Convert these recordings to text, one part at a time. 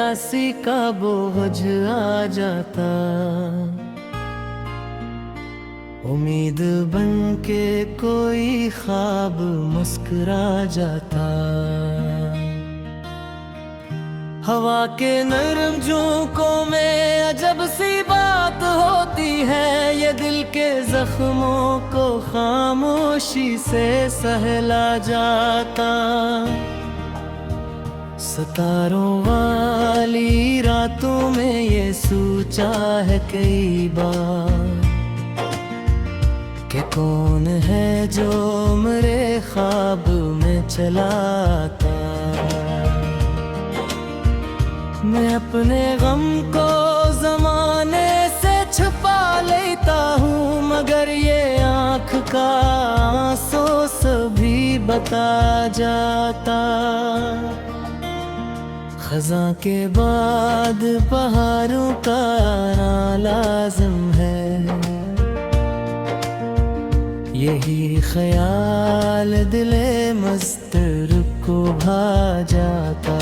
उदासी का बोझ आ जाता, उम्मीद बन के कोई ख्वाब मुस्कुरा जाता। हवा के नरम झोंकों में अजब सी बात होती है, ये दिल के जख्मों को खामोशी से सहला जाता। सितारों वाली रातों में ये सोचा है कई बार कि कौन है जो मेरे ख्वाब में चला आता। मैं अपने गम को जमाने से छुपा लेता हूँ, मगर ये आँख का आंसू सभी बता जाता। खज़ां के बाद बहारों का आना लाज़िम है, यही ख्याल दिले मस्तर को भा जाता।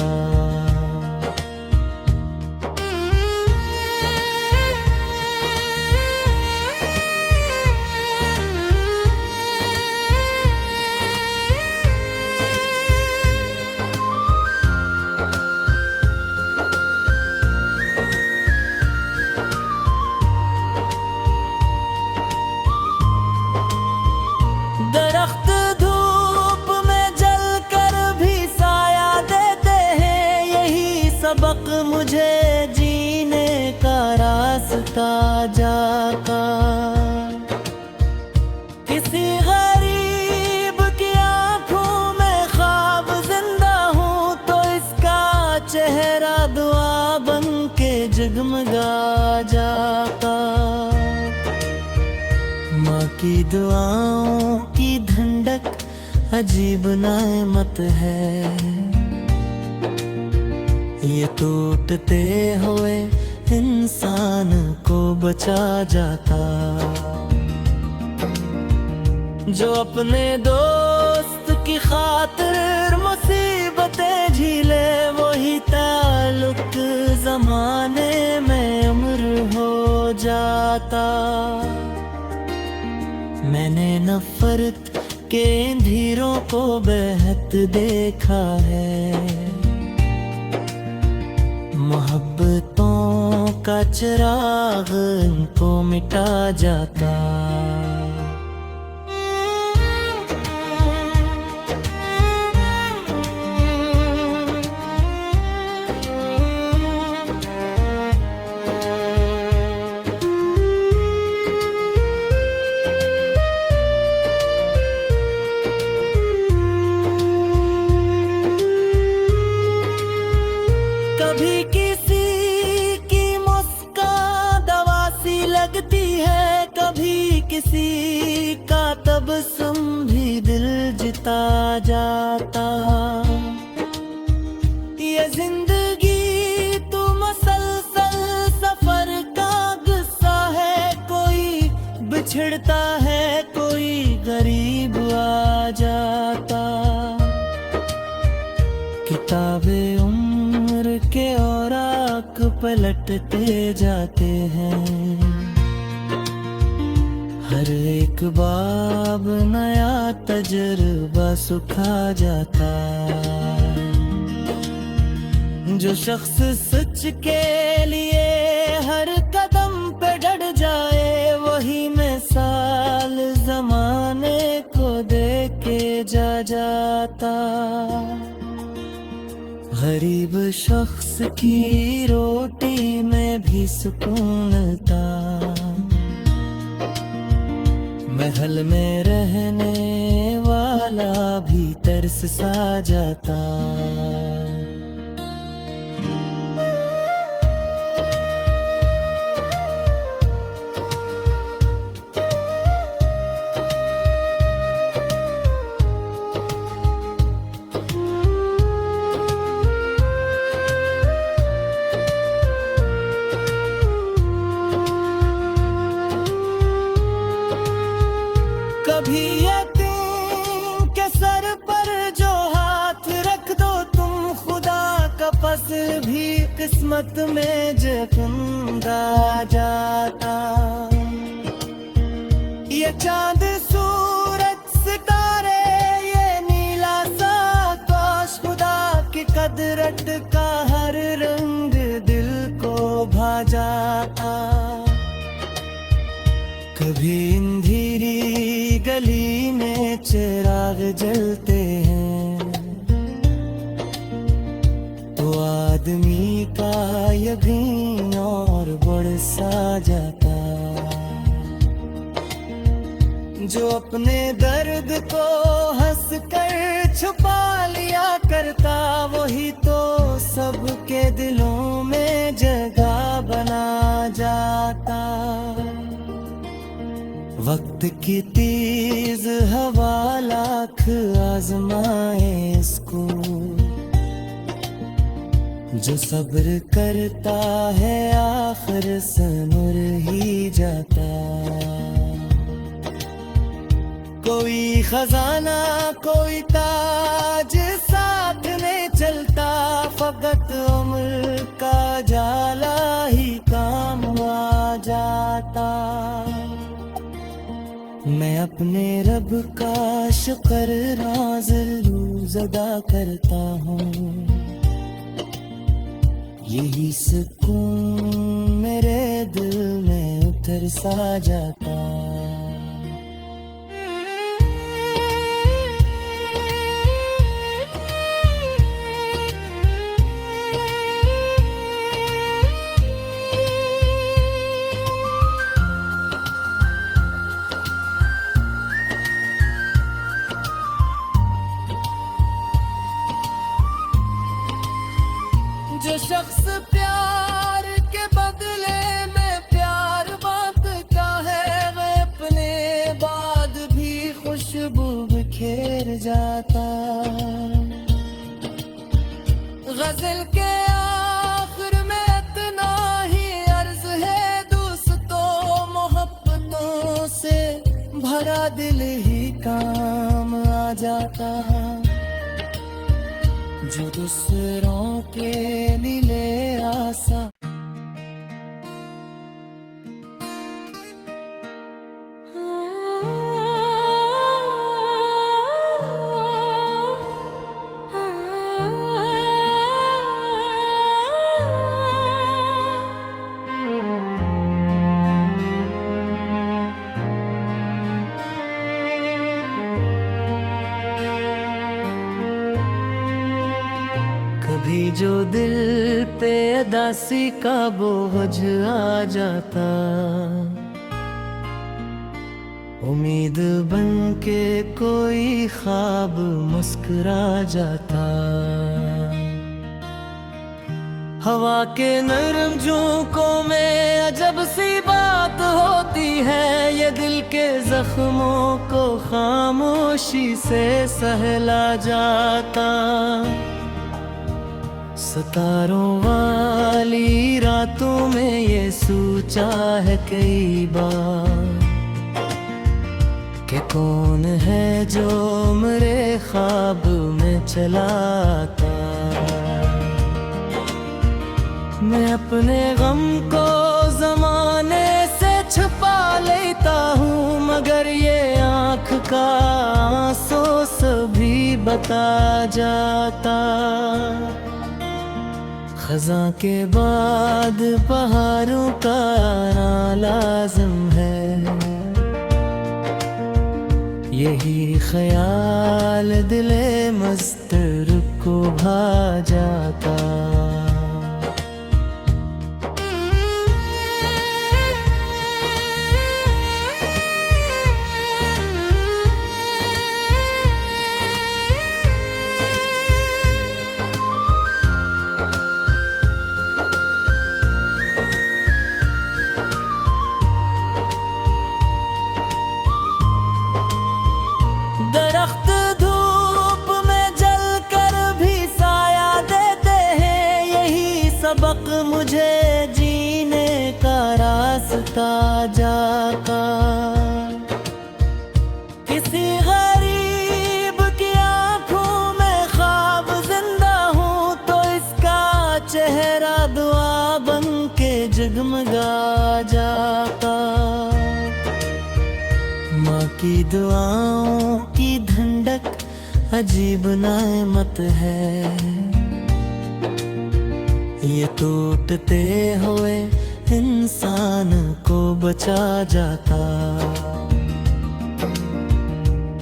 दरख्त धूप में जल कर भी साया देते हैं, यही सबक मुझे जीने का रास्ता जाता। किसी गरीब की आंखों में ख्वाब जिंदा हूँ, तो इसका चेहरा दुआ बन के जगमगा जाता। माँ की दुआओं की ठंडक अजीब नेमत है, ये टूटते हुए इंसान को बचा जाता। जो अपने दोस्त की खातिर मुसीबतें झीले, वही ताल्लुक जमाने में उम्र हो जाता। मैंने नफरत के अंधेरों को बहत देखा है, मोहब्बतों का चिराग इनको मिटा जाता। कभी किसी की मुस्कान दवा सी लगती है, कभी किसी का तबस्सुम भी दिल जिता जाता। ये जिंदगी तो मसलसल सफर का किस्सा है, कोई बिछड़ता है, कोई गरीब आ जाता। किताबे के औराक पलटते जाते हैं, हर एक बाब नया तजुर्बा सुखा जाता। जो शख्स सच के लिए हर कदम पे डट जाए, वही मिसाल जमाने को दे के जा जाता। गरीब शख्स की रोटी में भी सुकून था, महल में रहने वाला भी तरस सा जाता। कभी यतीम के सर पर जो हाथ रख दो तुम, किस्मत में जख्म आ जाता। ये चांद सूरज सितारे ये नीला सा आकाश, खुदा की कदरत का हर रंग दिल को भा जाता। कभी अंधेरी गली में चिराग जलते हैं तो आदमी का यकीन और बढ़ सा जाता। जो अपने दर्द को हंस कर छुपा लिया करता, वही तो सबके दिलों में जगह बना जाता। वक्त की तेज हवा लाख आजमाए इसको, जो सब्र करता है आखिर संवर ही जाता। कोई खजाना कोई ताज साथ में चलता, फकत उम्र का जाला ही काम आ जाता। मैं अपने रब का शुक्र रोज़ अदा करता हूँ, यही सुकून मेरे दिल में उतर सा जाता। जो शख्स प्यार के बदले में प्यार मांगता है, वह अपने बाद भी खुशबू बिखेर जाता। गजल के आखिर में इतना ही अर्ज है, दोस्तों मोहब्बतों से भरा दिल ही काम आ जाता। जो दूसरों के नीले आसा कभी जो दिल पे अदासी का बोझ आ जाता, उम्मीद बन के कोई ख्वाब मुस्कुरा जाता। हवा के नरम झोंकों में अजब सी बात होती है, ये दिल के जख्मों को खामोशी से सहला जाता। सितारों वाली रातों में ये सोचा है कई बार कि कौन है जो मेरे ख्वाब में चला आता। मैं अपने गम को जमाने से छुपा लेता हूँ, मगर ये आँख का आंसू सभी बता जाता। खज़ां के बाद पहाड़ों का आना लाज़िम है, यही ख्याल दिले मस्तर को भा जाता। दरख्त धूप में जल कर भी साया देते हैं, यही सबक मुझे जीने का रास्ता जाता। किसी गरीब की आंखों में ख्वाब जिंदा हूँ तो इसका चेहरा दुआ डगमगा जाता। माँ की दुआओं की ठंडक अजीब नेमत है, ये टूटते हुए इंसान को बचा जाता।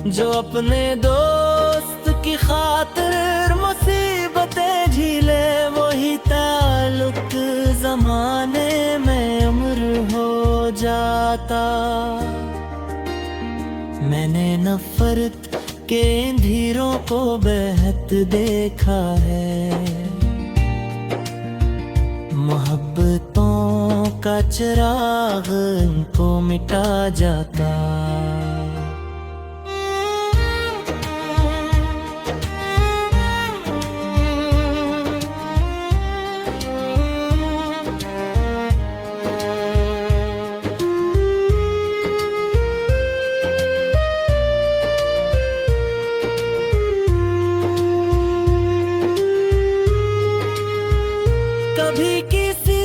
जो अपने दोस्त की खातिर मुसीबतें झीले, वही ताल्लुक जमाने में उम्र हो जाता। मैंने नफरत के अंधेरों को बहत देखा है, मोहब्बतों का चिराग इनको मिटा जाता। कभी किसी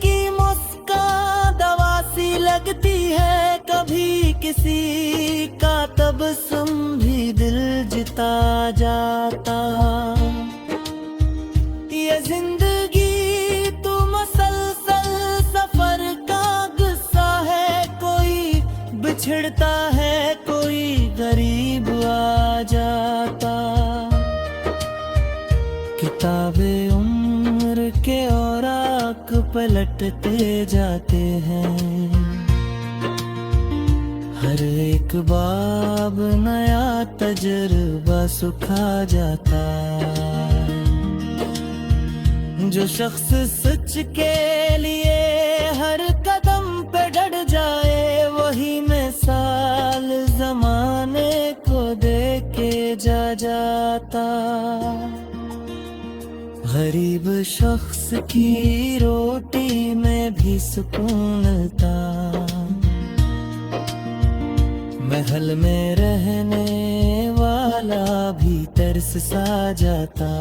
की मुस्कान दवा सी लगती है, कभी किसी का तबस्सुम भी दिल जिता जाता। ये जिंदगी तो मसलसल सफर का गुस्सा है, कोई बिछड़ता है, कोई गरीब आ जाता। किताबे के औराक पलटते जाते हैं, हर एक बाब नया तजुर्बा सुखा जाता। जो शख्स सच के लिए हर कदम पे डट जाए, वही मिसाल जमाने को दे के जा जाता। गरीब शख्स की रोटी में भी सुकून था, महल में रहने वाला भी तरस सा जाता।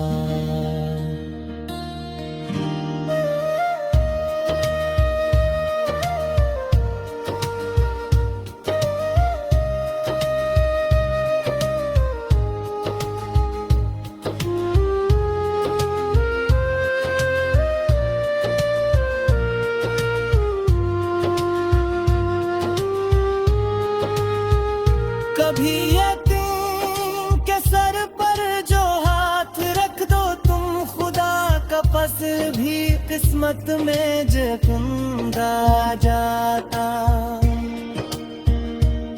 कभी यतीम के सर पर जो हाथ रख दो तुम, खुदा का फजल भी किस्मत में जख्म जाता।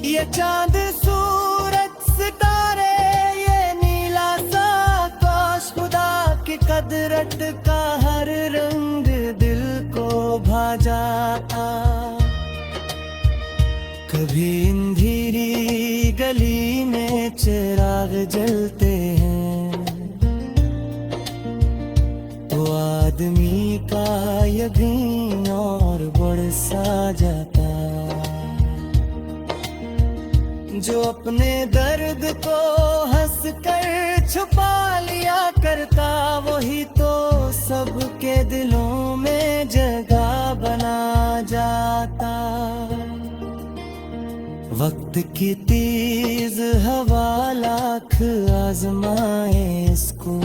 ये चांद सूरज सितारे, ये नीला सा आकाश, खुदा की कदरत का हर रंग दिल को भा जाता। कभी अंधेरी गली में चिराग जलते हैं, तो आदमी का यकीन और बढ़ सा जाता। जो अपने दर्द को हंस कर छुपा लिया करता, वही तो सबके दिलों में जगह बना जाता। वक्त की तेज हवा लाख आजमाए इसको,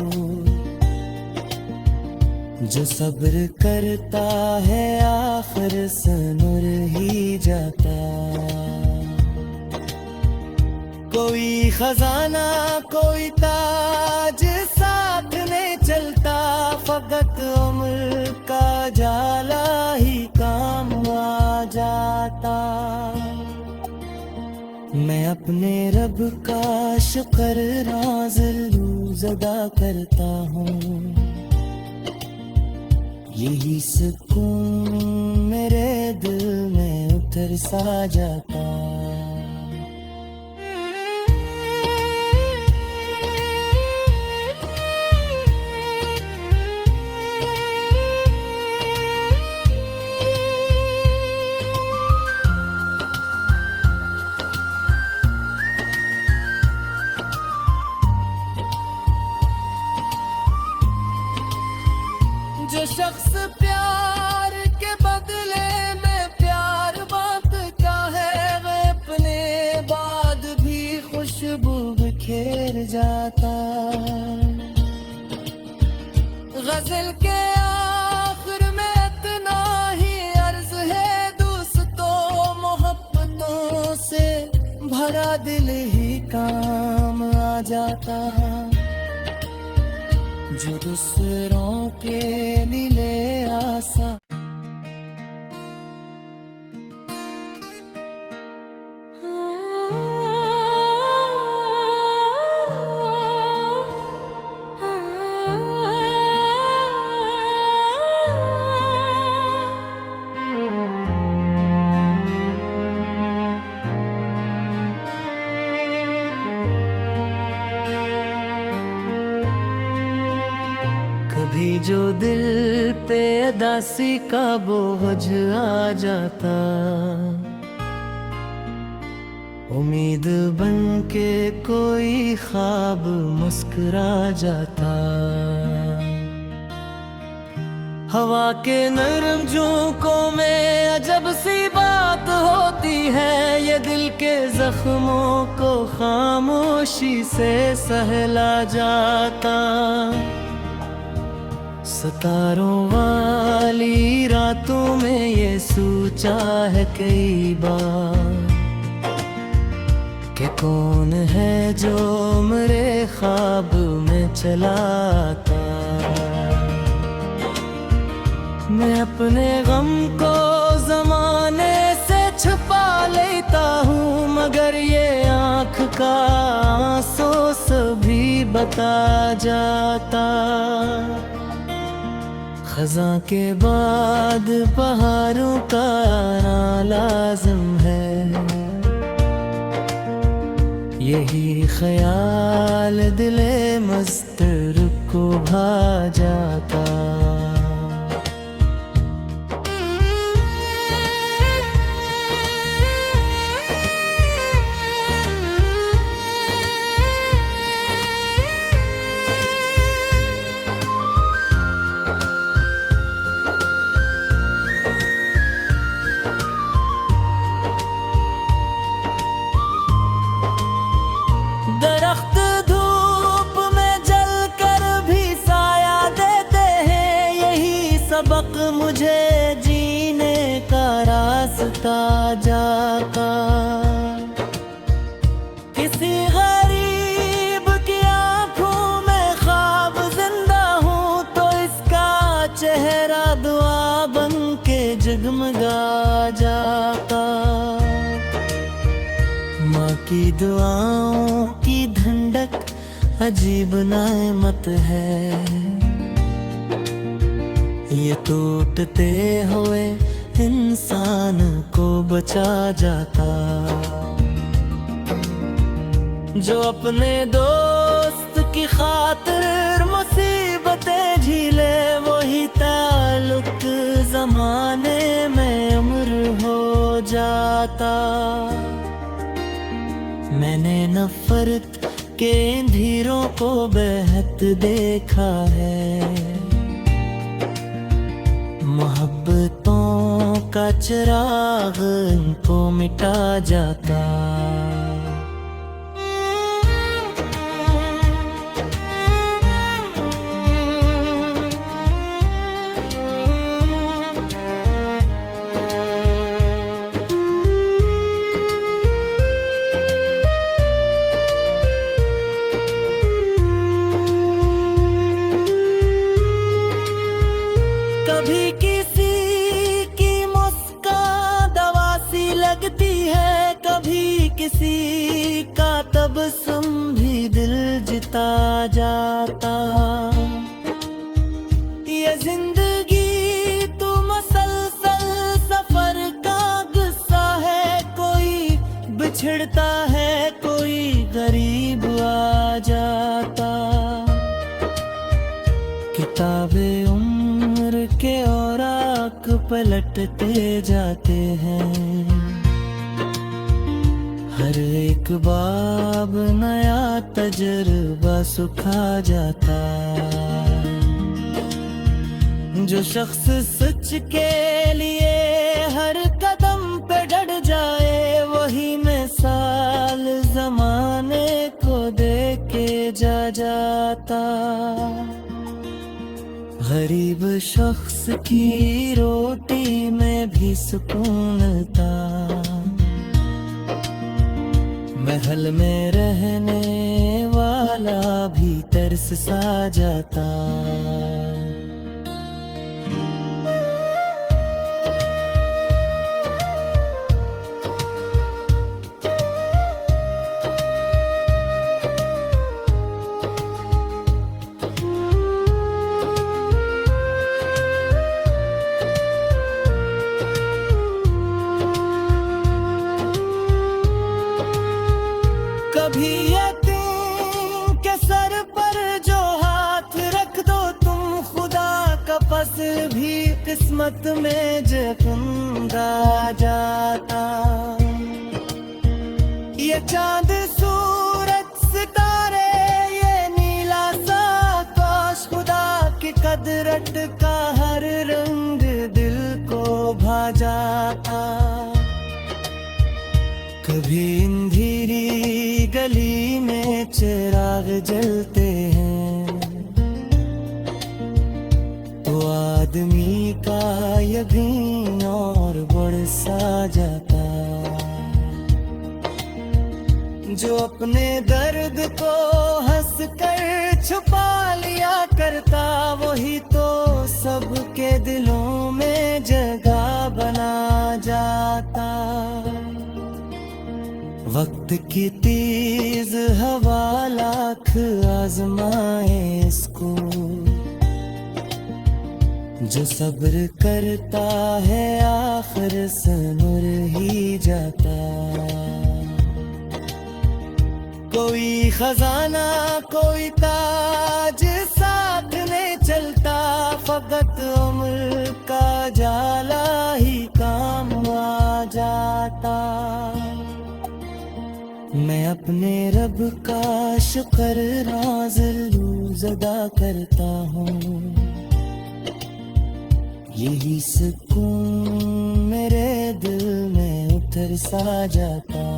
जो सब्र करता है आखिर सनुर ही जाता। कोई खजाना कोई ताज साथ नहीं चलता, फकत उम्र का जाला ही काम आ जाता। मैं अपने रब का शुक्र रोज़ अदा करता हूँ, यही सुकून मेरे दिल में उतर सा जाता। जो शख्स प्यार के बदले सारा दिल ही काम आ जाता, जो दूसरों के नीले आसा। कभी जो दिल पे उदासी का बोझ आ जाता, उम्मीद बन के कोई ख्वाब मुस्कुरा जाता। हवा के नरम झोंकों में अजब सी बात होती है, ये दिल के जख्मों को खामोशी से सहला जाता। सितारों वाली रातों में ये सोचा है कई बार कि कौन है जो मेरे ख्वाब में चला आता। मैं अपने गम को जमाने से छुपा लेता हूँ, मगर ये आँख का आंसू सभी बता जाता। खज़ां के बाद पहाड़ों का आना लाज़िम है, यही ख्याल दिले मस्तर को भा जाता। दरख्त धूप में जल कर भी साया देते हैं, यही सबक मुझे जीने का रास्ता जाता। किसी गरीब की आंखों में ख्वाब जिंदा हूँ, तो इसका चेहरा दुआ बन के जगमगा जाता। माँ की दुआओं की ठंडक अजीब नेमत है, ये टूटते हुए इंसान को बचा जाता। जो अपने दोस्त की खातिर मुसीबतें झीले, वही ताल्लुक जमाने में उम्र हो जाता। मैंने नफरत के अंधेरों को बहत देखा है, मोहब्बतों का चिराग इनको मिटा जाता। कभी किसी की मुस्कान दवा सी लगती है, कभी किसी का तबस्सुम भी दिल जिता जाता। ये जिंदगी तो मसलसल सफर का गुस्सा है, कोई बिछड़ता है, कोई गरीब आ जाता। किताबे उम्र के औराक पलटते जाते हैं, हर एक बाब नया तजुर्बा सुखा जाता। जो शख्स सच के लिए हर कदम पे डट जाए, वही मिसाल जमाने को दे के जा जाता। गरीब शख्स की रोटी में भी सुकून था, महल में रहने वाला भी तरस सा जाता। कभी यतीम के सर पर जो हाथ रख दो तुम, खुदा का फसल भी किस्मत में जख्म आ जाता। ये चांद सूरज सितारे ये नीला सा आकाश, खुदा की कदरत का हर रंग दिल को भा जाता। कभी अंधेरी गली में चिराग जलते हैं तो आदमी का यकीन और बढ़ सा जाता। जो अपने दर्द को हंस कर छुपा लिया करता, वही तो सबके दिलों में जगह बना जाता। वक्त की तेज हवा लाख आजमाए इसको, जो सब्र करता है आखिर संवर ही जाता। कोई खजाना कोई ताज साथ नहीं चलता, फकत उम्र का जाला ही काम आ जाता। मैं अपने रब का शुक्र रोज़ अदा करता हूँ, यही सुकून मेरे दिल में उतर सा जाता।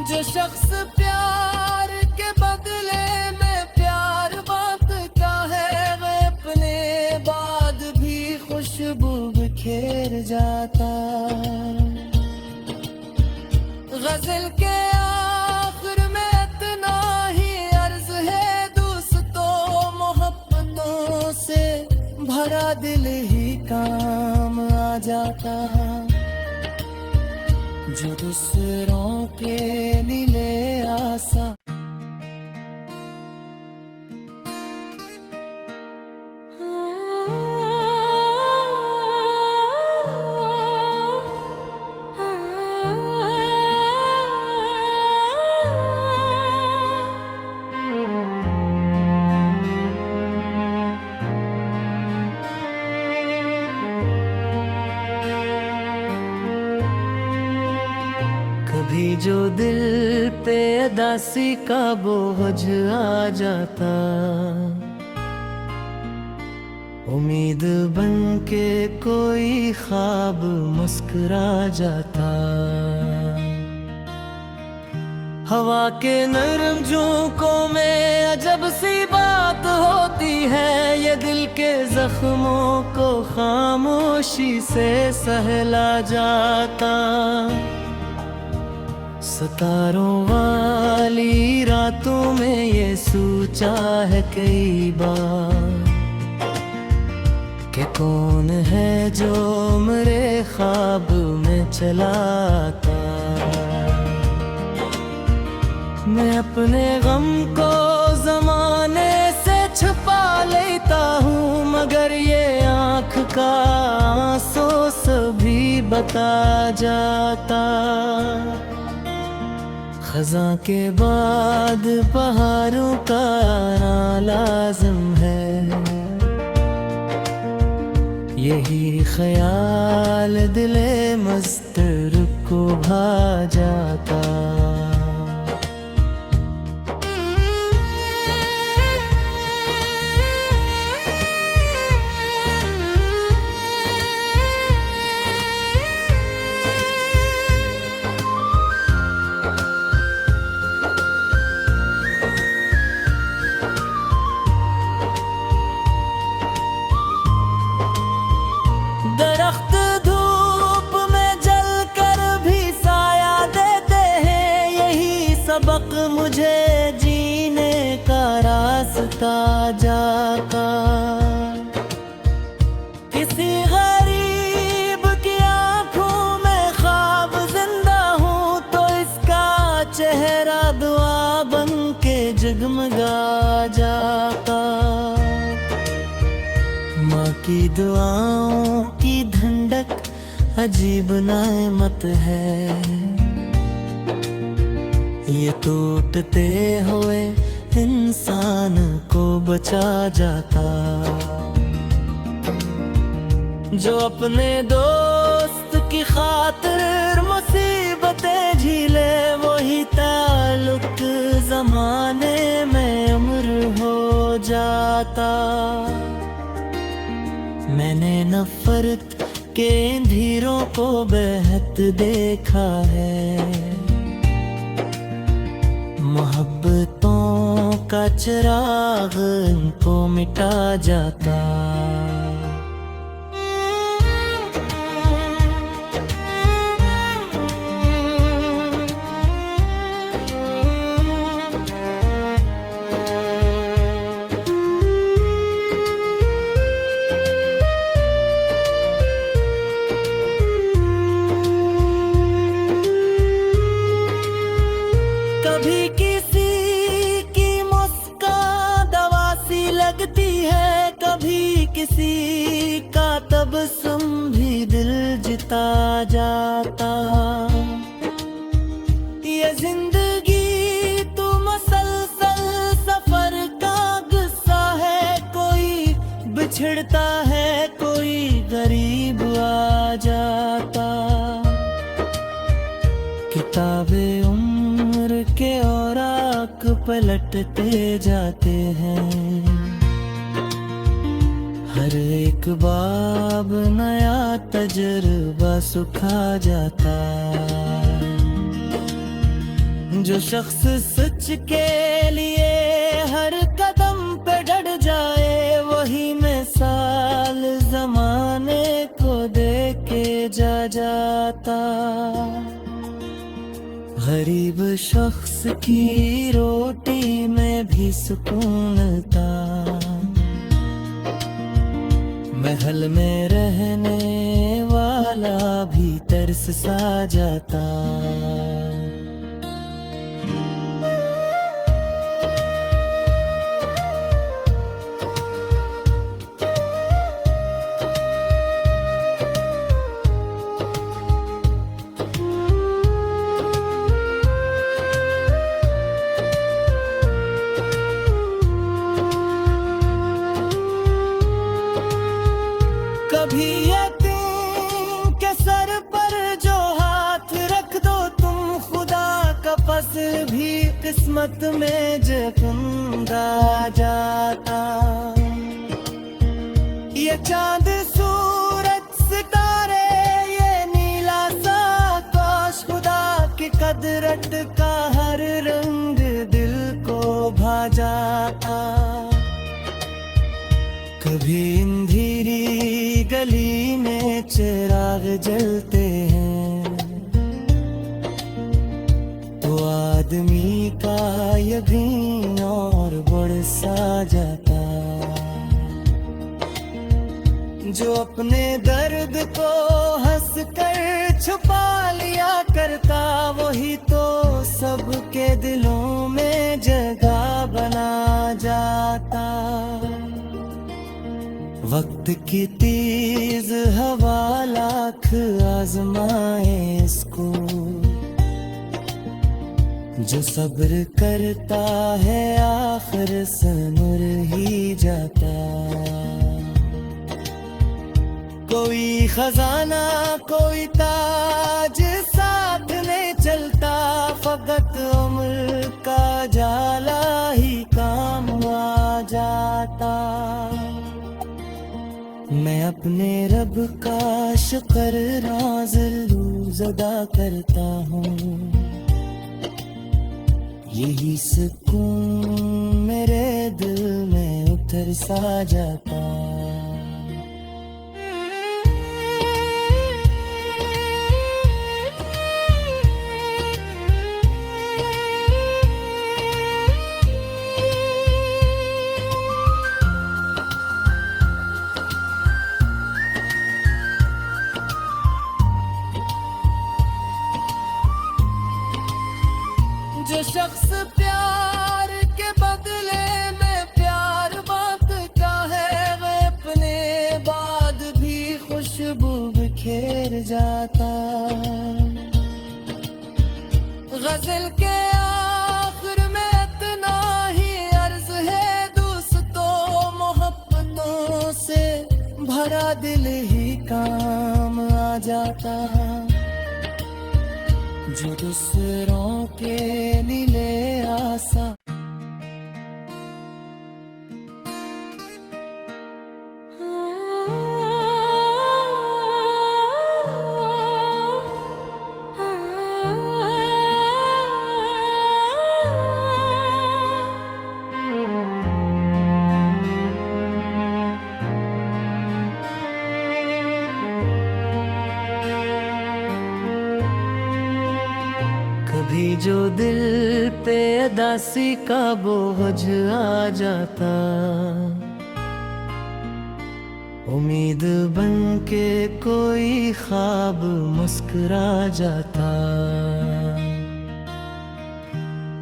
जो शख्स प्यार के बदले में प्यार मांगता है, वह अपने बाद भी खुशबू बिखेर जाता। गजल के आखिर में इतना ही अर्ज है, दोस्तों मोहब्बतों से भरा दिल ही काम आ जाता। जो दूसरों के नीले आसा कभी जो दिल पे उदासी का बोझ आ जाता, उम्मीद बन के कोई ख्वाब मुस्कुरा जाता। हवा के नरम झोंकों में अजब सी बात होती है, ये दिल के जख्मों को खामोशी से सहला जाता। सितारों वाली रातों में ये सोचा है कई बार कि कौन है जो मेरे ख्वाब में चला आता। मैं अपने गम को जमाने से छुपा लेता हूँ, मगर ये आँख का आंसू सभी बता जाता। खज़ां के बाद बहारों का आना लाज़िम है, यही ख्याल दिले मस्तर को भा जाता। हक मुझे जीने का रास्ता जाता। किसी गरीब की आंखों में ख्वाब जिंदा हूँ तो इसका चेहरा दुआ बन के जगमगा जाता। माँ की दुआओं की ठंडक अजीब नेमत है, ये टूटते हुए इंसान को बचा जाता। जो अपने दोस्त की खातिर मुसीबतें झीले वही ताल्लुक जमाने में उम्र हो जाता। मैंने नफरत के अंधेरों को बहत देखा है, मोहब्बतों का चिराग इनको मिटा जाता। कभी किसी की मुस्कान दवा सी लगती है, कभी किसी का तबस्सुम भी दिल जिता जाता। ये जिंदगी तो मसलसल सफर का गुस्सा है, कोई बिछड़ता है कोई गरीब आ जाता। किताबे उम्र के औराक पलटते जाते हैं, हर एक बाब नया तजुर्बा सुखा जाता। जो शख्स सच के लिए हर कदम पे डट जाए वही मिसाल जमाने को दे के जा जाता। गरीब शख्स की रोटी में भी सुकून था, महल में रहने वाला भी तरस सा जाता। कभी यतीम के सर पर जो हाथ रख दो तुम, खुदा का फजल भी किस्मत में जख्म जाता। ये चांद सूरज सितारे ये नीला सा आकाश, खुदा की कदरत का हर रंग दिल को भा जाता। कभी अंधेरी गली में चिराग जलते हैं तो आदमी का यकीन और बढ़ सा जाता। जो अपने दर्द को हंस कर छुपा लिया करता वही तो सबके दिलों में जगह बना जाता। वक्त की तेज हवा लाख आजमाए इसको, जो सब्र करता है आखिर सनुर ही जाता। कोई खजाना कोई ताज साथ नहीं चलता, फकत उम्र का जाला ही काम आ जाता। मैं अपने रब का शुक्र रोज़ अदा करता हूँ, यही सुकून मेरे दिल में उतर सा जाता। मंजिल के आखिर में इतना ही अर्ज है, दोस्तों मोहब्बतों से भरा दिल ही काम आ जाता, जो दूसरों के नीले आसा। कभी जो दिल पे उदासी का बोझ आ जाता, उम्मीद बन के कोई ख्वाब मुस्कुरा जाता।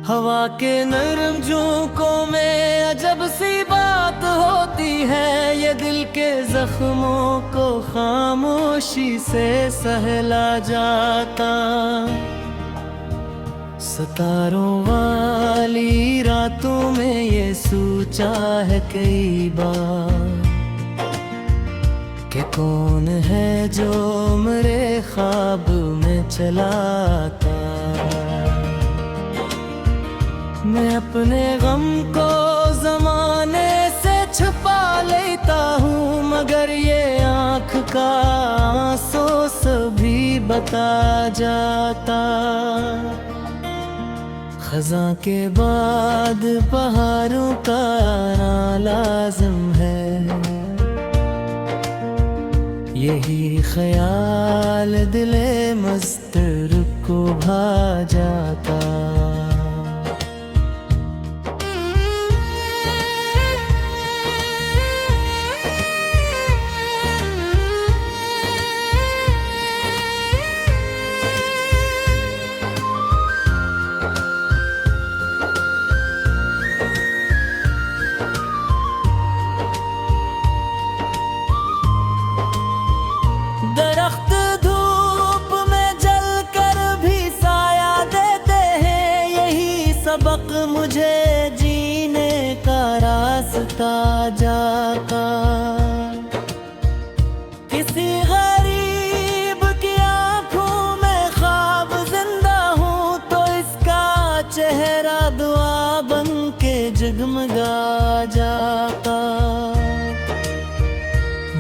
हवा के नरम झोंकों में अजब सी बात होती है, ये दिल के जख्मों को खामोशी से सहला जाता। सितारों वाली रातों में ये सोचा है कई बार कि कौन है जो मेरे ख्वाब में चला आता। मैं अपने गम को जमाने से छुपा लेता हूँ, मगर ये आँख का आंसू सभी बता जाता। खज़ां के बाद पहाड़ों का आना लाज़िम है, यही ख्याल दिले मस्तर को भा जाता। दरख्त धूप में जल कर भी साया देते हैं, यही सबक मुझे जीने का रास्ता जाता। किसी गरीब की आंखों में ख्वाब जिंदा हूँ, तो इसका चेहरा दुआ बन के जगमगा जाता।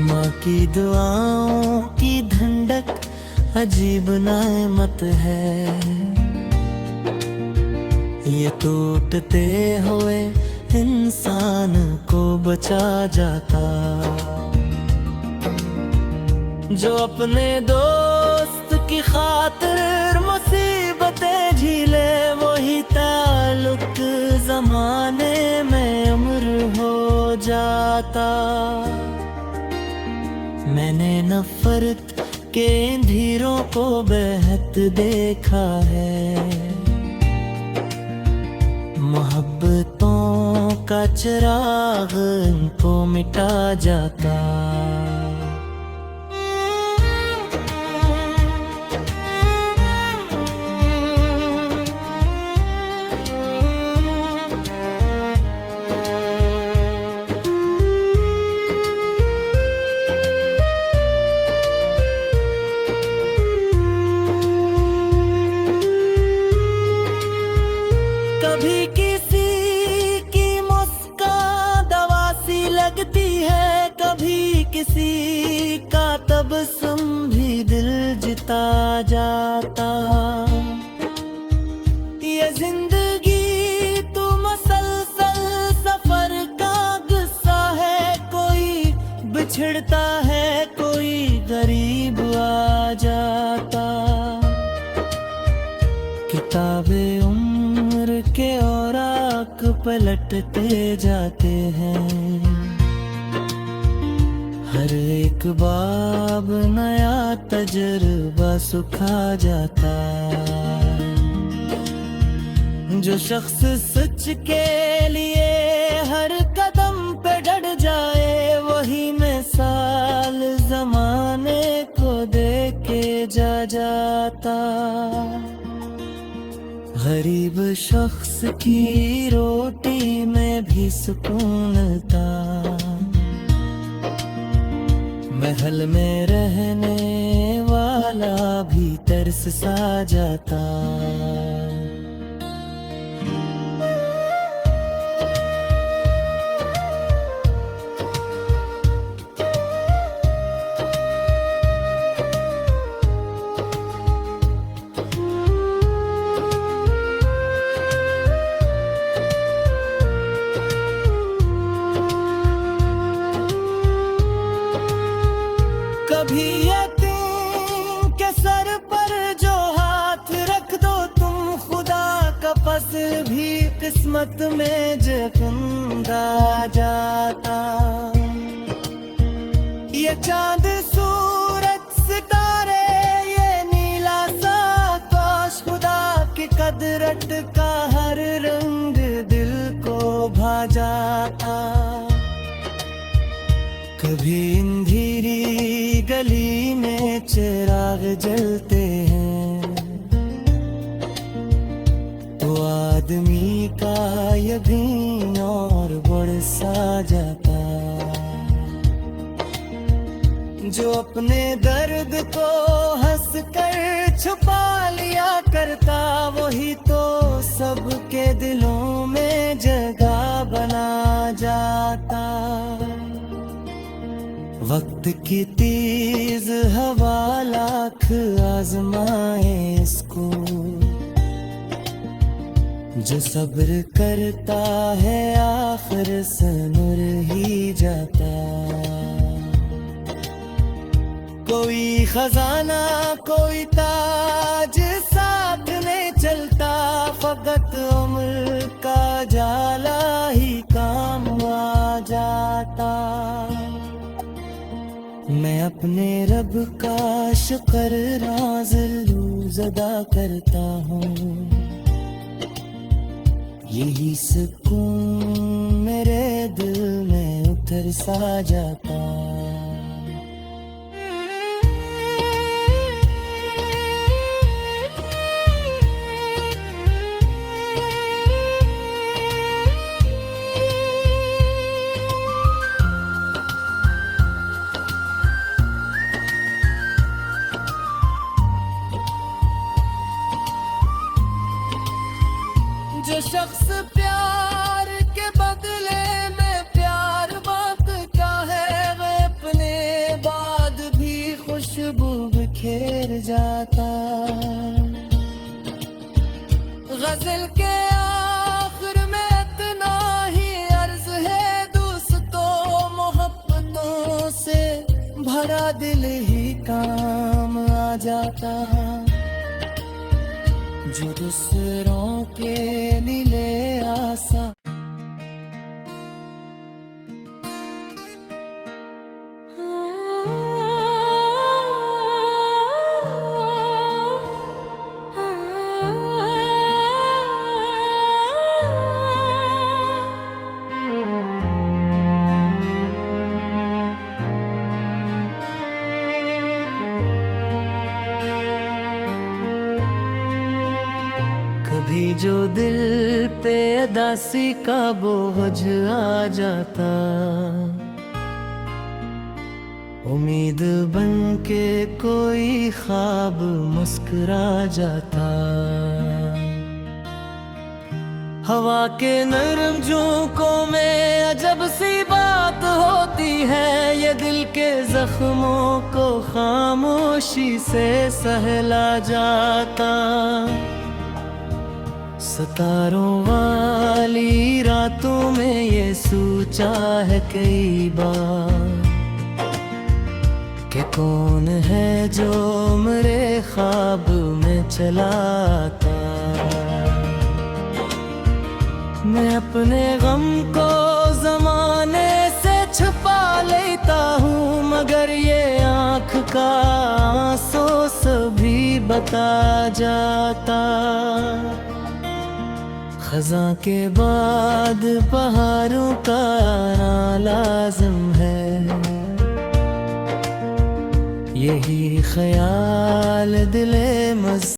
माँ की दुआओं की ठंडक अजीब नेमत है, ये टूटते हुए इंसान को बचा जाता। जो अपने दोस्त की खातिर मुसीबतें झीले, वही ताल्लुक जमाने में उम्र हो जाता। मैंने नफरत के अंधेरों को बहत देखा है, मोहब्बतों का चिराग इनको मिटा जाता। कभी किसी की मुस्कान दवा सी लगती है, कभी किसी का तबस्सुम भी दिल जिता जाता। ये जिंदगी तो मसलसल सफर का गुस्सा है, कोई बिछड़ता है, कोई गरीब आ जाता। किताबे उम्र के औराक पलटते जाते हैं, हर एक बाब नया तजुर्बा सुखा जाता। जो शख्स सच के लिए हर कदम पे डट जाए, वही मिसाल जमाने को दे के जा जाता। गरीब शख्स की रोटी में भी सुकून था, महल में रहने वाला भी तरस सा जाता। कभी यतीम के सर पर जो हाथ रख दो तुम, खुदा का फजल भी किस्मत में जख्म आ जाता। ये चांद सूरज सितारे ये नीला सा आकाश, खुदा की कदरत का हर रंग दिल को भा जाता। कभी अंधेरी गली में चिराग जलते हैं तो आदमी का यकीन और बढ़ सा जाता। जो अपने दर्द को हंस कर छुपा लिया करता, वही तो सबके दिलों में जगह बना जाता। वक्त की तेज हवा लाख आजमाए इसको, जो सब्र करता है आखिर सनुर ही जाता। कोई खजाना कोई ताज साथ नहीं चलता, फकत उम्र का जाला ही काम आ जाता। मैं अपने रब का शुक्र रोज़ अदा करता हूँ, यही सुकून मेरे दिल में उतर सा जाता। जो शख्स प्यार के बदले में प्यार मांगता है, वह अपने बाद भी खुशबू बिखेर जाता। गजल के आखिर में इतना ही अर्ज है, दोस्तों मोहब्बतों से भरा दिल ही काम आ जाता। जो दूसरों के नीले आसा कभी जो दिल पे उदासी का बोझ आ जाता, उम्मीद बन के कोई ख्वाब मुस्कुरा जाता। हवा के नरम झोंकों में अजब सी बात होती है, ये दिल के जख्मों को खामोशी से सहला जाता। सितारों वाली रातों में ये सोचा है कई बार कि कौन है जो मेरे ख्वाब में चला आता। मैं अपने गम को जमाने से छुपा लेता हूँ, मगर ये आँख का आंसू सभी बता जाता। खज़ां के बाद बहारों का आना लाज़िम है, यही ख्याल दिले मस्त